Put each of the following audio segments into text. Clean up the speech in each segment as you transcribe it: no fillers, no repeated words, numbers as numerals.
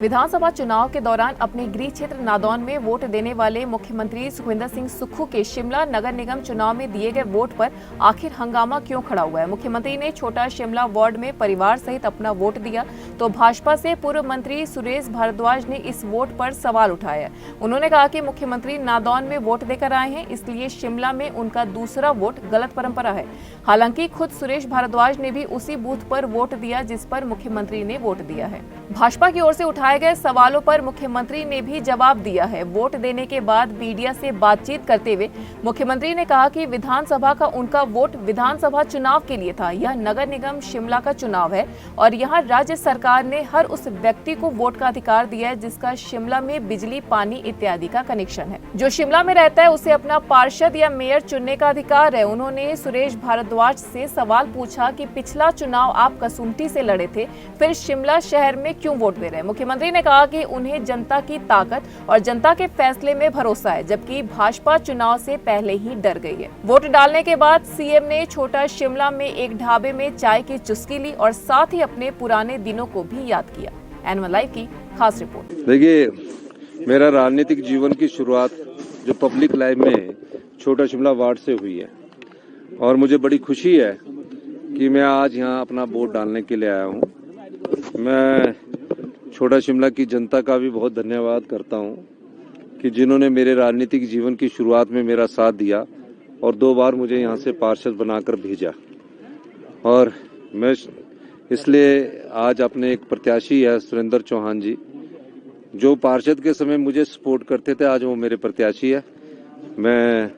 विधानसभा चुनाव के दौरान अपने गृह क्षेत्र नादौन में वोट देने वाले मुख्यमंत्री सुखविंदर सिंह सुक्खू के शिमला नगर निगम चुनाव में दिए गए वोट पर आखिर हंगामा क्यों खड़ा हुआ है। मुख्यमंत्री ने छोटा शिमला वार्ड में परिवार सहित अपना वोट दिया तो भाजपा से पूर्व मंत्री सुरेश भारद्वाज ने इस वोट पर सवाल उठाया। उन्होंने कहा कि मुख्यमंत्री नादौन में वोट देकर आए हैं, इसलिए शिमला में उनका दूसरा वोट गलत परंपरा है। हालांकि खुद सुरेश भारद्वाज ने भी उसी बूथ पर वोट दिया जिस पर मुख्यमंत्री ने वोट दिया है। भाजपा की ओर से उठाए गए सवालों पर मुख्यमंत्री ने भी जवाब दिया है। वोट देने के बाद मीडिया से बातचीत करते हुए मुख्यमंत्री ने कहा कि विधानसभा का उनका वोट विधानसभा चुनाव के लिए था। यह नगर निगम शिमला का चुनाव है और यहाँ राज्य सरकार ने हर उस व्यक्ति को वोट का अधिकार दिया है जिसका शिमला में बिजली, पानी इत्यादि का कनेक्शन है। जो शिमला में रहता है उसे अपना पार्षद या मेयर चुनने का अधिकार है। उन्होंने सुरेश भारद्वाज से सवाल पूछा कि पिछला चुनाव आप कसुम्पटी से लड़े थे, फिर शिमला शहर में क्यों वोट दे रहे हैं। मुख्यमंत्री ने कहा कि उन्हें जनता की ताकत और जनता के फैसले में भरोसा है, जबकि भाजपा चुनाव से पहले ही डर गई है। वोट डालने के बाद सीएम ने छोटा शिमला में एक ढाबे में चाय की चुस्की ली और साथ ही अपने पुराने दिनों को भी याद किया। एनवन लाइव की खास रिपोर्ट। देखिए, मेरा राजनीतिक जीवन की शुरुआत जो पब्लिक लाइफ में छोटा शिमला वार्ड से हुई है और मुझे बड़ी खुशी है कि मैं आज यहाँ अपना वोट डालने के लिए आया हूँ। मैं छोटा शिमला की जनता का भी बहुत धन्यवाद करता हूँ कि जिन्होंने मेरे राजनीतिक जीवन की शुरुआत में मेरा साथ दिया और 2 बार मुझे यहाँ से पार्षद बनाकर भेजा। और मैं इसलिए आज अपने एक प्रत्याशी है सुरेंद्र चौहान जी, जो पार्षद के समय मुझे सपोर्ट करते थे, आज वो मेरे प्रत्याशी है। मैं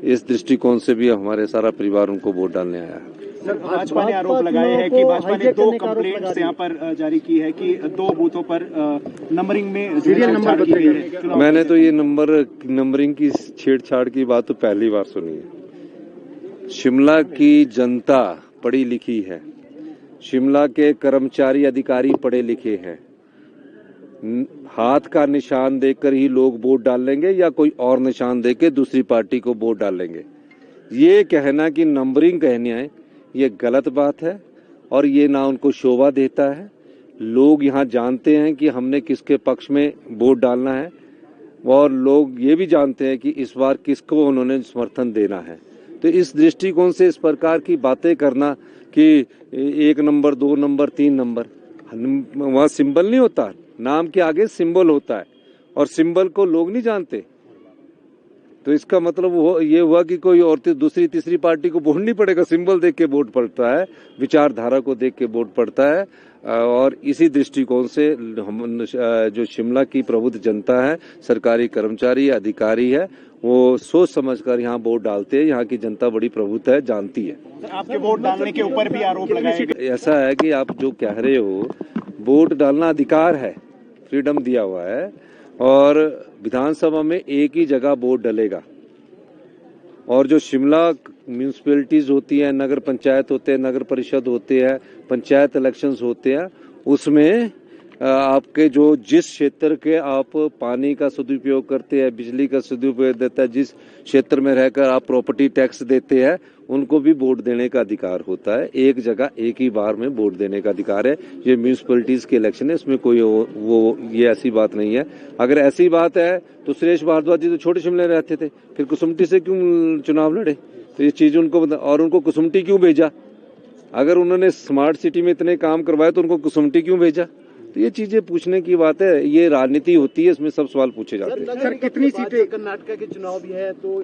इस दृष्टिकोण से भी हमारे सारा परिवार उनको वोट डालने आया है। सर, भाजपा ने आरोप लगाए हैं कि भाजपा ने 2 कंप्लेंट्स यहाँ पर जारी की है कि 2 बूथों पर नंबरिंग में सीरियल नंबर की गई है। मैंने तो ये नंबरिंग की छेड़छाड़ की बात तो पहली बार सुनी है। शिमला की जनता पढ़ी लिखी है, शिमला के कर्मचारी अधिकारी पढ़े लिखे हैं। हाथ का निशान देकर ही लोग वोट डालेंगे या कोई और निशान देकर दूसरी पार्टी को वोट डालेंगे। ये कहना कि नंबरिंग कहनी है, ये गलत बात है और ये ना उनको शोभा देता है। लोग यहाँ जानते हैं कि हमने किसके पक्ष में वोट डालना है और लोग ये भी जानते हैं कि इस बार किसको उन्होंने समर्थन देना है। तो इस दृष्टिकोण से इस प्रकार की बातें करना कि 1 नंबर, 2 नंबर, 3 नंबर, वहाँ सिंबल नहीं होता, नाम के आगे सिंबल होता है और सिंबल को लोग नहीं जानते। तो इसका मतलब ये हुआ कि कोई और दूसरी तीसरी पार्टी को वोट नहीं पड़ेगा, सिंबल देख के वोट पड़ता है, विचारधारा को देख के वोट पड़ता है। और इसी दृष्टिकोण से हम जो शिमला की प्रबुद्ध जनता है, सरकारी कर्मचारी, अधिकारी है, वो सोच समझकर यहाँ वोट डालते हैं। यहाँ की जनता बड़ी प्रबुद्ध है, जानती है। आपके वोट डालने के ऊपर भी आरोप लगाए गए। ऐसा है कि आप जो कह रहे हो, वोट डालना अधिकार है, फ्रीडम दिया हुआ है और विधानसभा में एक ही जगह वोट डलेगा। और जो शिमला म्यूनिसिपैलिटीज होती है, नगर पंचायत होते हैं, नगर परिषद होते हैं, पंचायत इलेक्शंस होते हैं, उसमें आपके जो जिस क्षेत्र के आप पानी का सदुपयोग करते हैं, बिजली का सदुपयोग देता है, जिस क्षेत्र में रहकर आप प्रॉपर्टी टैक्स देते हैं, उनको भी वोट देने का अधिकार होता है। एक जगह एक ही बार में वोट देने का अधिकार है। ये म्यूनिसिपैलिटीज के इलेक्शन है, इसमें कोई ये ऐसी बात नहीं है। अगर ऐसी बात है तो सुरेश भारद्वाज जी तो छोटे शिमले रहते थे, फिर कुसुम्पटी से क्यों चुनाव लड़े? तो ये चीज उनको और उनको कुसुम्पटी क्यों भेजा? अगर उन्होंने स्मार्ट सिटी में इतने काम करवाए तो उनको कुसुम्पटी क्यों भेजा? तो ये चीजें पूछने की बात है, ये राजनीति होती है, इसमें सब सवाल पूछे जाते हैं। सर, कितनी सीटें कर्नाटक के चुनाव भी है तो